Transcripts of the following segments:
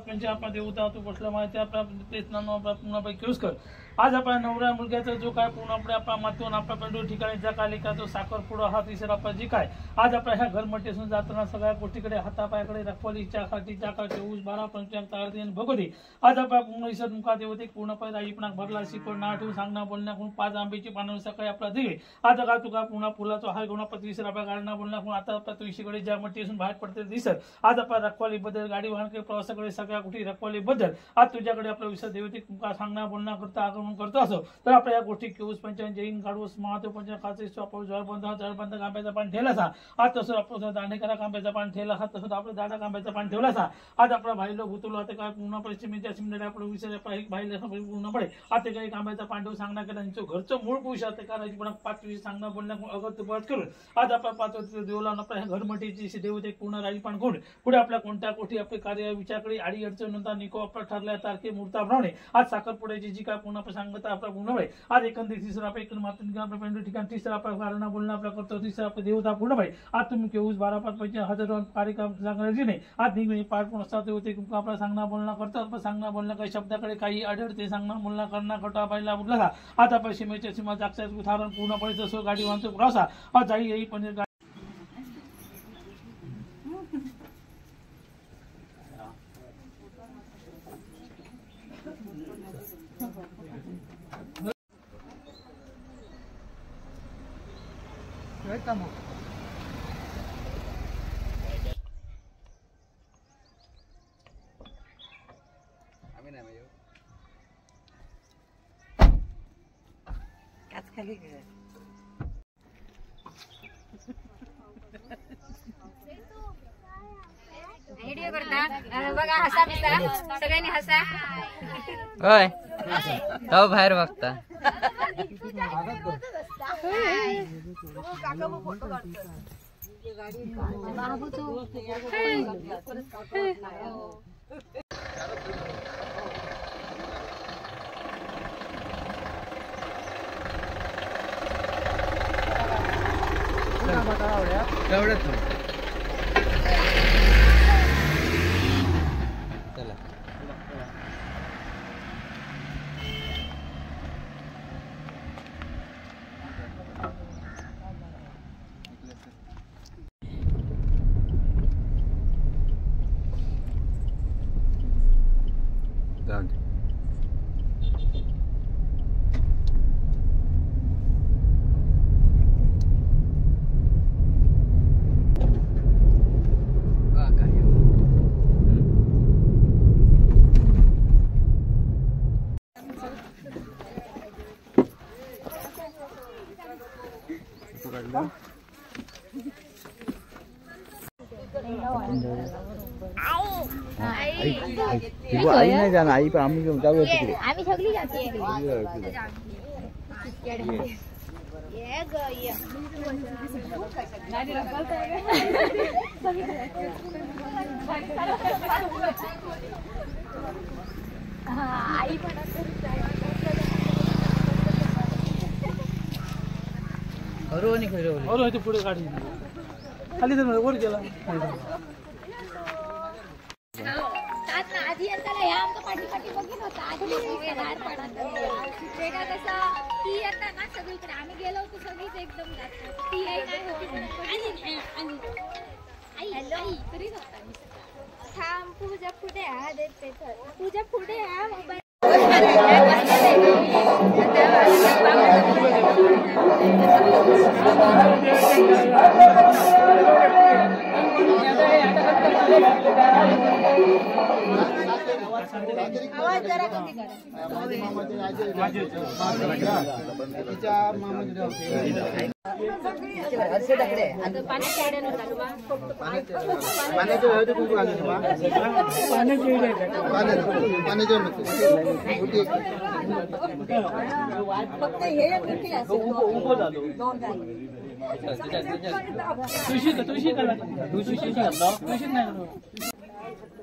पंच आपण देवता तू बसला माहिती आपल्या प्रयत्नांना आपला पूर्णपणे केस कर। आज आपल्या नवरा मुलग्याचा जो काय पूर्णपणे आपल्या मातून आपल्या पंढरी ठिकाणी ज्या कालिका तो साखरपुडा हा तिसरा आपला जी काय आज आपल्या ह्या घरमटेसून जाताना सगळ्या गोष्टीकडे हातापायाकडे रखवाली खाटी चाकाचे ऊस 12 पंचांग ताळती आणि भगवती आज आपल्या पूर्ण ईश्वर मुखात देवते पूर्णपणे राजीपणा भरला शिकवण नाठून सांगणं बोलण्याकडून 5 आंब्याची पानं सकाळी आपला दिवे आज का तुका पुन्हा फुलाचा हार घेऊन आपला तिसरा आपल्या गाडना बोलण्याकडून आता आपल्या तुळशीकडे ज्या मटेसून बाहेर पडते दिसत आज आपल्या रखवाली बद्दल गाडी वाहन प्रवासाकडे सगळ्या गोष्टी रखवाली बद्दल आज तुझ्याकडे आपल्या विषय देवते तुका सांगणं बोलणं करता आगमन करतो असो तर आपल्या या गोष्टी केऊस पंचायत जैन काढूस महादेव पंचायत खाते आपण जळबंद कांब्याचा पान ठेवला आज तसं आपण दांडेकरा कांब्याचा पान ठेवला तसं आपलं दाडा कांब्याचा पान ठेवला आज आपला भाई लोक गुतवलो आता काय पूर्ण पश्चिमेच्या चिमण्याला आपण विचार भाई पूर्ण पडे आता काही कांब्याचा पांडव सांगणं केला त्यांचं घरचं मूळ पुरुष आता कारण पण 5 दिवस सांगणं बोलणं अगत्य परत करून आज आपला 5 देवला आपल्या घरमटीची देवते पूर्ण राजपान करून पुढे आपल्या कोणत्या कोठी आपले कार्य विचारकडे आडी अडचण नंतर निको आपला ठरल्या तारखे मुहूर्ताप्रमाणे आज साखरपुड्याची जी काय पूर्ण सांगता आपला पूर्ण आज एकंदरीत तिसरा आपल्या एकूण मातृ आपल्या पेंडू ठिकाण तिसरा आपल्या कारण बोलणं आपला करतो तिसरा आपल्या देवता पूर्ण भाई आज तुम्ही केऊस 12-5 हजार कार्यक्रम सांगण्याची नाही आज निघणे पाठ पण असतात होते आपला सांगणं बोलणं करतो आपण सांगणं बोलणं काही शब्दाकडे काही आढळते सांगणं बोलणं करणं खटा बायला बोलला आज आपण सीमेच्या सीमा जागच्याच उदाहरण पूर्णपणे जसं गाडी वाहनतो प्रवासा आज जाई येई पण व्हिडिओ करता बघा हसा बिसा सगळ्यांनी हसा होय तो बाहेर बघता एवढंच चला आई नाही जाणार आई पण आम्ही जाऊया तिकडे आम्ही सगळी जाते आई पण और पुढे गाडी खाली तर वर गेला आधी येताना ह्या आमच्या पाठी पाठी बघित होता आधी बाहेर पडत वेगळा कसा ती येताना सगळीकडे आम्ही गेलो होतो सगळीच एकदम जास्त ती नाही होती आई तरी नव्हता थांब पूजा पुढे हा देते पूजा पुढे हा मोबाईल आवाज जरा कमी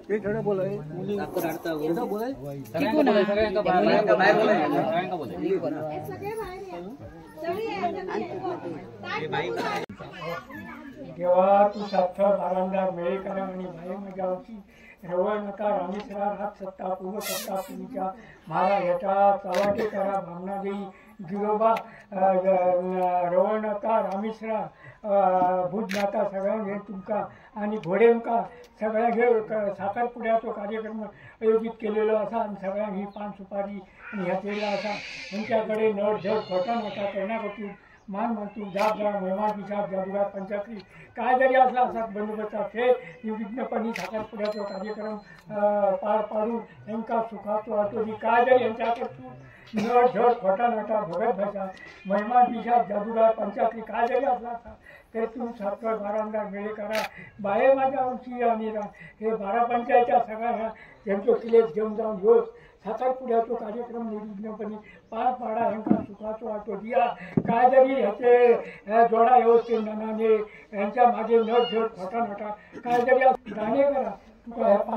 ते थोडं बोलाय मुली बोलाय जेव्हा तू साक्षात आनंदा मेळेकरा आणि भाई गावची रवळनाथा रामेश्वरा राजसत्ता पूर्वसत्ता पूर्वीच्या महाराजाच्या चव्हाटे करा भामनादेवी गिरोबा रवळनाथा रामेश्वरा भुजनाथा सगळ्यांनी तुमका आणि घोडेमका सगळ्या साखरपुड्याचो कार्यक्रम आयोजित केलेलो असा आणि सगळ्यांनी पान सुपारी आणि ह्या केला असा त्यांच्याकडे नळ झड खोटा नका करण्यासाठी मान मानतून जाब जा मेहमान पिशाब जादूगार पंचायती काय जरी असला असा बंदोबस्त खेळ निर्विघ्नपणे साखरपुड्याचो कार्यक्रम पार पाडून त्यांचा सुखाचो आटोजी काय जरी यांच्याकडून नळ झड खोटा नाटा भगत भाषा मेहमान पिशाब जादूगार पंचायती काय जरी असला असा तर तू सातवड बारामदार मेळे करा बाहे माझ्या अंशी आणि हे 12 पंचायतच्या सगळ्या ह्या त्यांचे किल्लेच घेऊन जाऊन रोज साखरपुड्याचो कार्यक्रम निर्विघ्नपणे पार पाडा ह्यांका सुखाचो वाटो दिया काय जरी ह्याचे जोडा व्यवस्थित नानाने यांच्या मागे नळ झड खोटा नाटा काय जरी गाणे करा तुका ह्या 5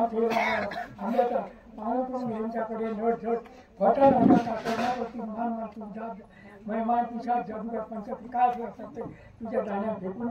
आंब्याचा पाहून करून यांच्याकडे नळ झड खोटा नाटा करण्यासाठी मान मानतो जाब मेहमान पिशाब जादूगार पंचायती काय असतात ते तुझ्या गाण्यात भेटून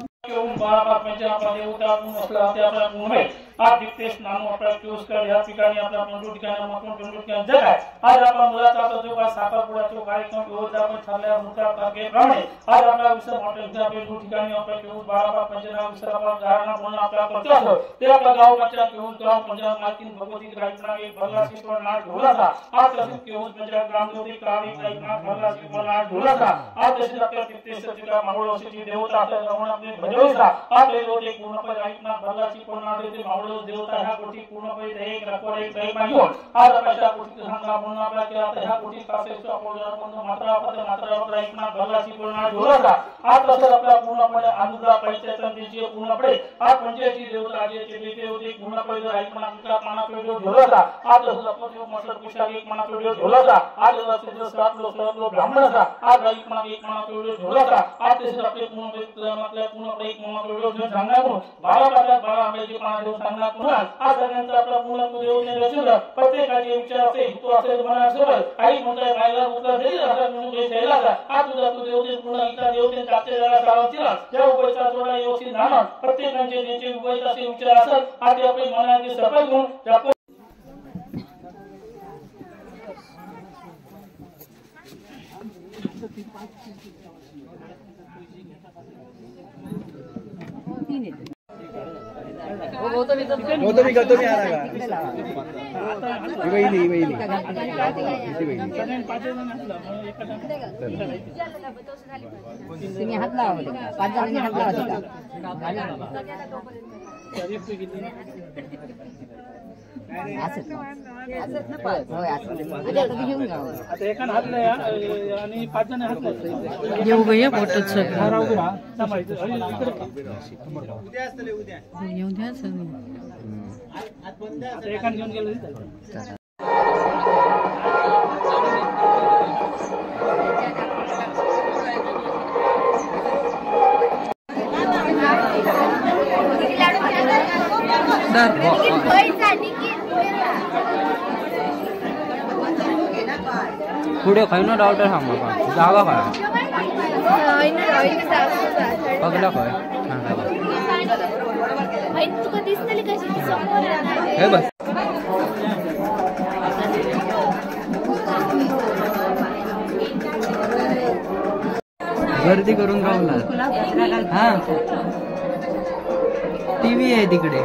आज दिप्तेश नामो आपला चूज कर ह्या ठिकाणी आपल्या पंधरू ठिकाणी आपण पंधरू ठिकाणी जग आहे आज आपला मुलाचा जो काय साखरपुड्याचा कार्यक्रम व्यवस्था आपण ठरल्या मुद्दा प्रमाणे आज आपला विषय हॉटेलच्या पंधरू ठिकाणी आपल्या 12 पंचनामा विषय आपण धारणा म्हणून आपला करतो असो ते आपल्या गावाच्या गाव पंचायत मालकीन भगवती रायचना एक भरला शिकवण नाट ढोलाचा आज तसेच केवळ पंचायत ग्रामज्योती काळी रायचना भरला शिकवण नाट ढोलाचा आज तसेच आपल्या दिप्तेश सचिका मावळ अशी देवता असल्या जाऊन आपले भजवता आज देवते पूर्णपणे रायचना भरला शिकवण नाट देते मावळ देवता ह्या गोष्टी पूर्णपणे एक रखवाड एक दैव घेऊन आज अशा गोष्टी सांगा म्हणून आपल्या केला तर ह्या गोष्टी कासेचा आपण मात्रा एक ना भरलाची पूर्ण ढोलाचा आज तसंच आपल्या पूर्णपणे आंध्रा पंचायतीची पूर्णपणे आज पंचायती देवता आजीचे देते होते पूर्णपणे राईट मनाचा मानाकडे ढोलाचा आज तसंच आपला जो मसर पुष्टाक एक मनाकडे ढोलाचा आज तसंच सात लोक ब्राह्मणाचा आज राईट मना एक मनाकडे ढोलाचा आज तसंच आपले पूर्णपणे एक मनाकडे सांगणार म्हणून 12 आंब्याची पाना देऊन सांगणार आज सगळ्यांचा आपला पूर्ण देऊन रचून प्रत्येकाचे विचार असेल तो असेल मनासोबत काही म्हणताय बायला उत्तर देईल असा म्हणून घ्यायला आज तुझा तू देवते पूर्ण इथला देवते जाते जरा सावतीला त्या उभयचा जोडा व्यवस्थित नाना प्रत्येकाचे ज्याचे उभयत असे विचार असत आज आपले मनाची सफल घेऊन गौतमी आ रहा तुम्ही हात लावा 5 जणांनी हात लावा एकाने हातले आणि 5 जण हातले येऊ गया फोटो येऊ द्या सगळं एकाने घेऊन गेलं पुढे खाई ना डॉक्टर सांग जागा काय पगला काय तुका दिसतली कशी समोर हे बस गर्दी करून राहूला हा टीव्ही आहे तिकडे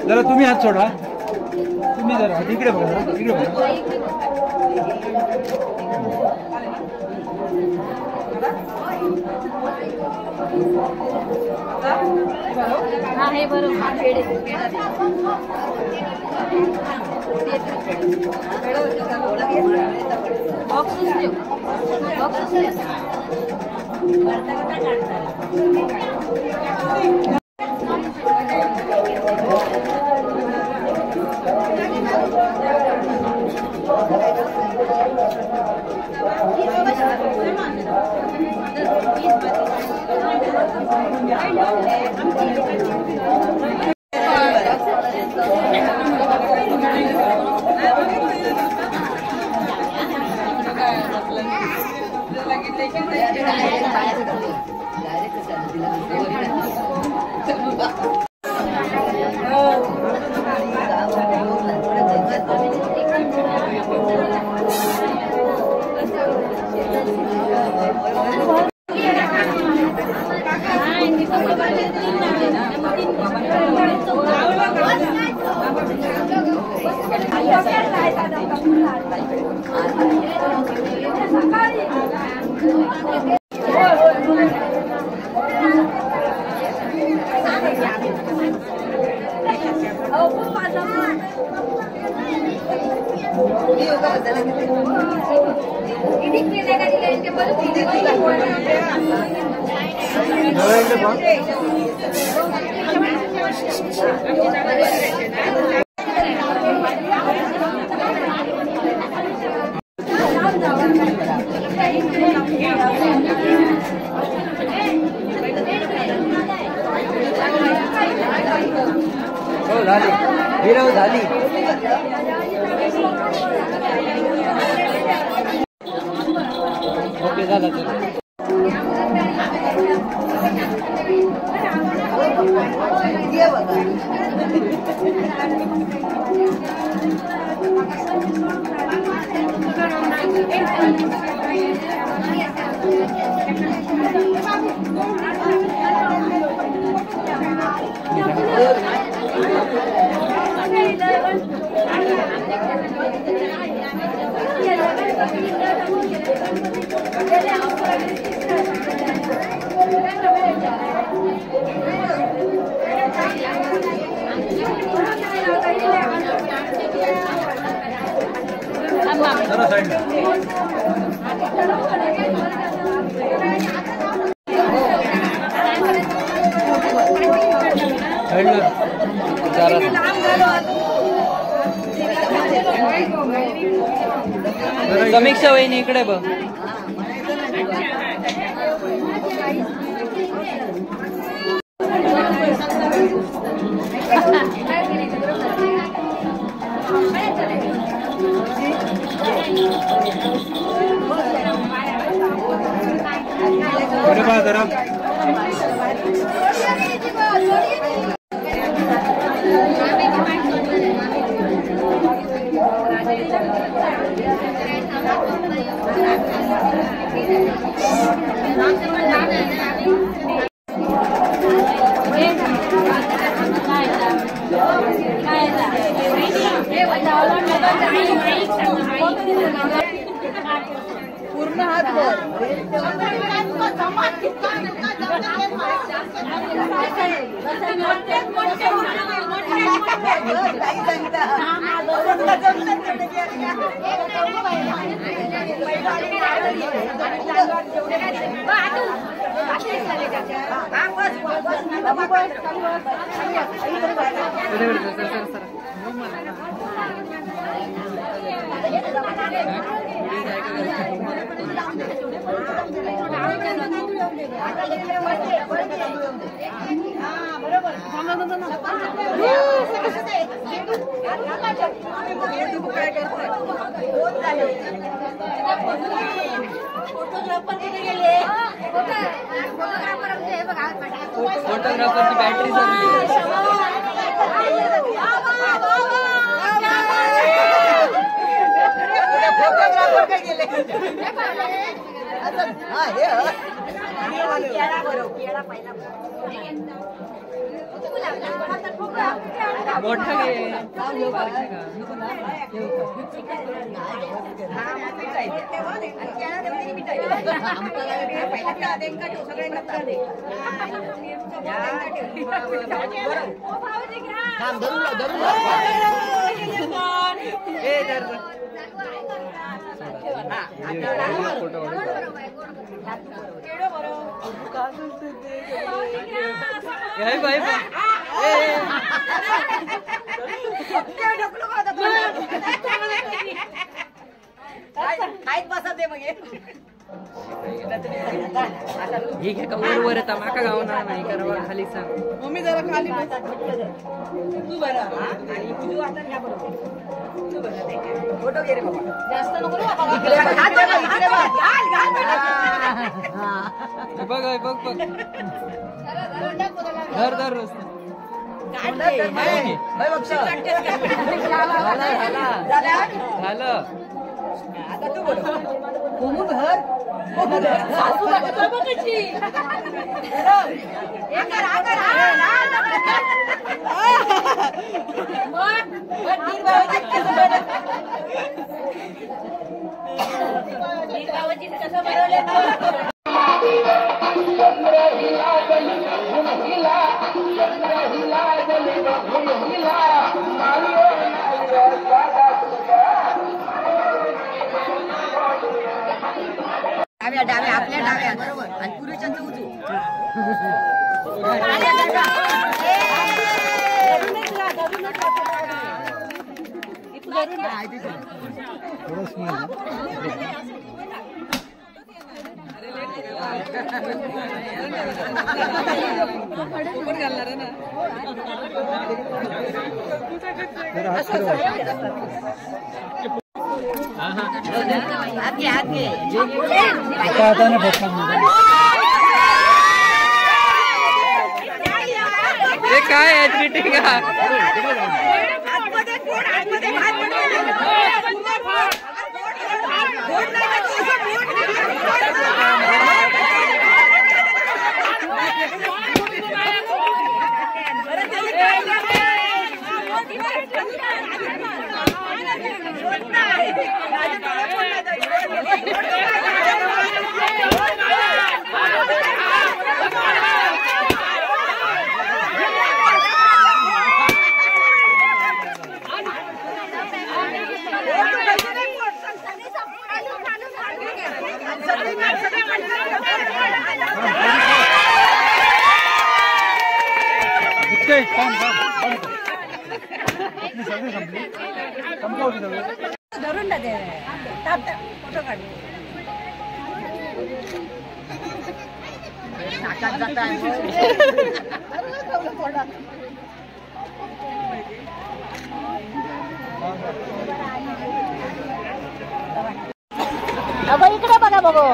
जरा तुम्ही हात सोडा, तुम्ही जरा इकडे बघा, जरा इकडे बघा. हा हे बरोबर. हो झाली, हिरव झाली. ओके झालं तर जरा साईडला समीक्षा वहिनी इकडे बघ. जरा पूर्ण हात वर फोटोग्राफरची बॅटरी मोठा हे घ्या का वर येता माका गावणार नाही करावा खाली सांग मम्मी जरा खाली तू बरं आणि तू आता घ्या बरोबर तू बरं फोटो घे रे बाबा जास्त नको रे बाबा बघ बघ बघ धर धर झालं आता तू बोल कोमून घर डाव्या आपल्या डाव्या बरोबर आणि पूर्वीच्या उजू घालणार ना हे काय आहे ट्रीटिंग धरून ना दे फोटो काढ इकडे बघा बघू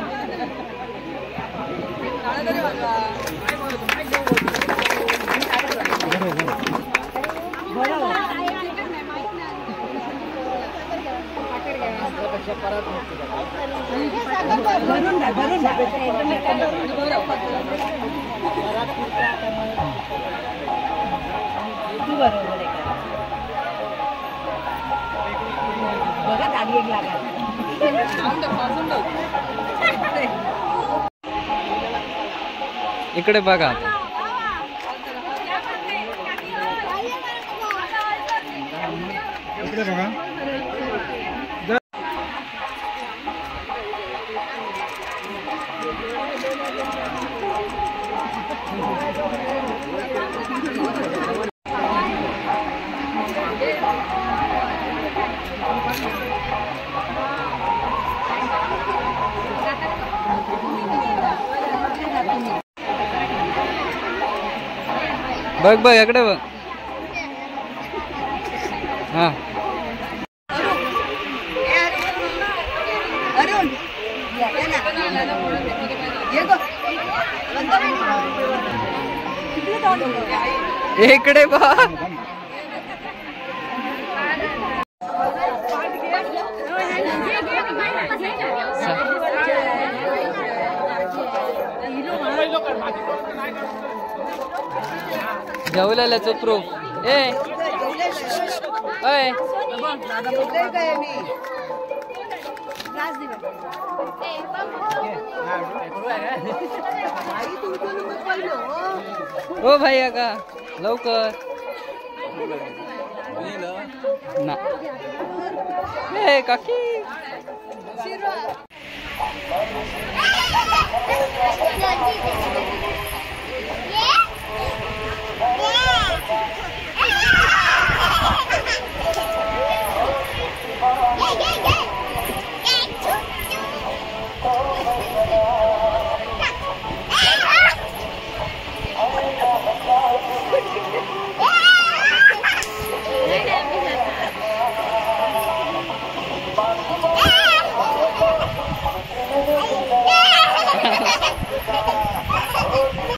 इकडे बघा इकडे बघा बघ बघ इकडे बघ. हा इकडे बघ. जेवलेला चक्रू ए अय ओ भाई का लवकर ना ए काकी Yeah.